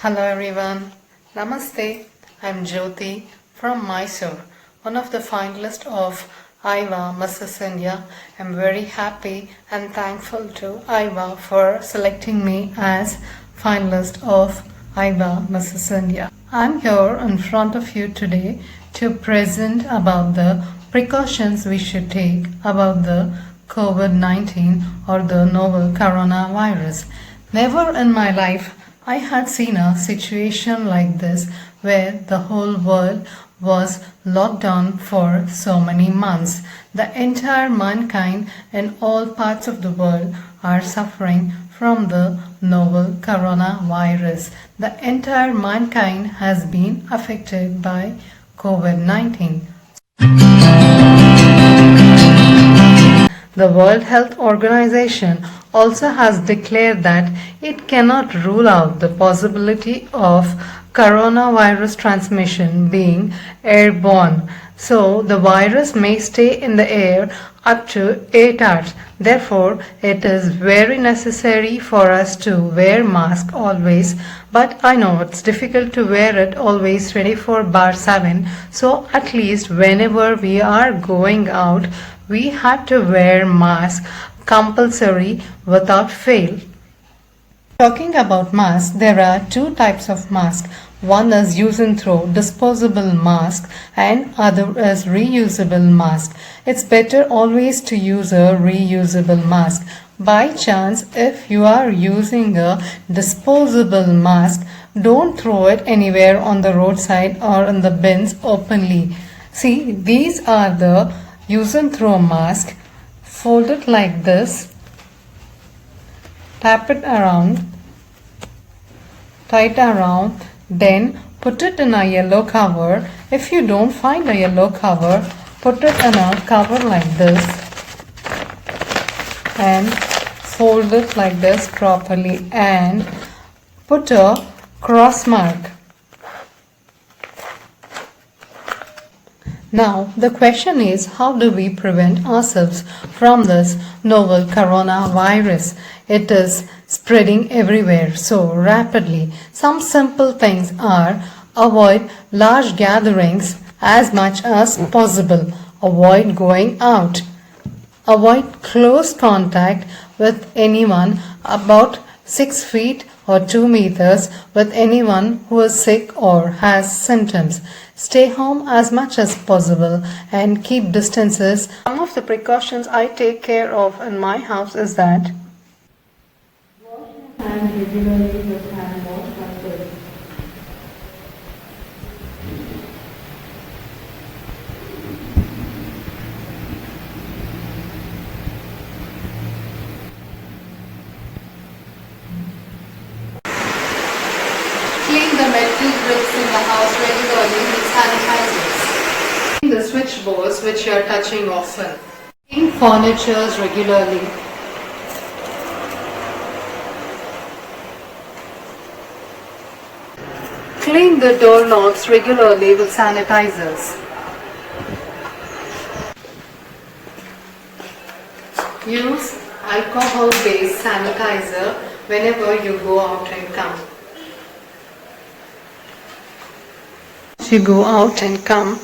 Hello everyone. Namaste. I'm Jyoti from Mysore, one of the finalists of IVA Mrs. India. I'm very happy and thankful to IVA for selecting me as finalist of IVA Mrs. India. I'm here in front of you today to present about the precautions we should take about the COVID-19 or the novel coronavirus. Never in my life I had seen a situation like this where the whole world was locked down for so many months. The entire mankind in all parts of the world are suffering from the novel coronavirus. The entire mankind has been affected by COVID-19. The World Health Organization also has declared that it cannot rule out the possibility of coronavirus transmission being airborne. So the virus may stay in the air up to 8 hours. Therefore, it is very necessary for us to wear mask always. But I know it's difficult to wear it always 24/7. So at least whenever we are going out, we have to wear mask compulsory without fail. Talking about masks, there are two types of masks. One is use and throw disposable mask and other is reusable mask. It's better always to use a reusable mask. By chance, if you are using a disposable mask, don't throw it anywhere on the roadside or in the bins openly. See, these are the use and throw mask. Fold it like this, tap it around, tie it around, then put it in a yellow cover. If you don't find a yellow cover, put it in a cover like this and fold it like this properly and put a cross mark. Now the question is, how do we prevent ourselves from this novel coronavirus? It is spreading everywhere so rapidly. Some simple things are: avoid large gatherings as much as possible, avoid going out, avoid close contact with anyone about 6 feet or 2 meters with anyone who is sick or has symptoms. Stay home as much as possible and keep distances. Some of the precautions I take care of in my house is that wash your hands regularly with hand wash method. Clean the metal bricks in the house regularly with sanitizers. Clean the switchboards which you are touching often. Clean furniture regularly. Clean the doorknobs regularly with sanitizers. Use alcohol-based sanitizer whenever you go out and come. You go out and come,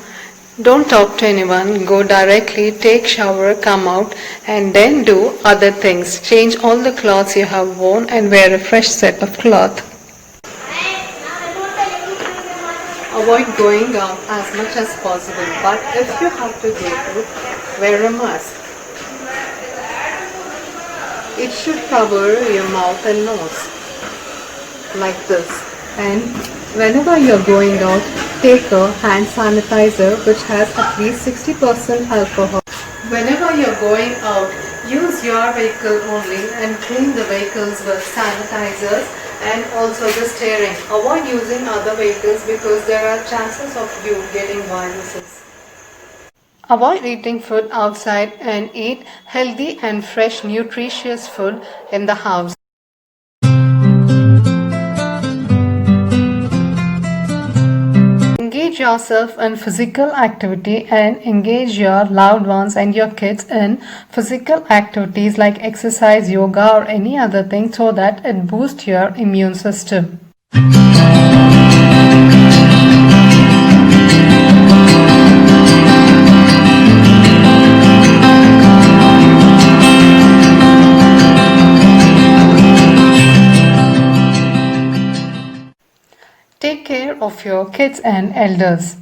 don't talk to anyone, go directly, take shower, come out and then do other things. Change all the clothes you have worn and wear a fresh set of cloth. Avoid going out as much as possible, but if you have to go out, wear a mask. It should cover your mouth and nose like this, and whenever you're going out, take a hand sanitizer which has at least 60% alcohol. Whenever you're going out, use your vehicle only and clean the vehicles with sanitizers and also the steering. Avoid using other vehicles because there are chances of you getting viruses. Avoid eating food outside and eat healthy and fresh nutritious food in the house. Engage yourself in physical activity and engage your loved ones and your kids in physical activities like exercise, yoga or any other thing so that it boosts your immune system. Take care of your kids and elders.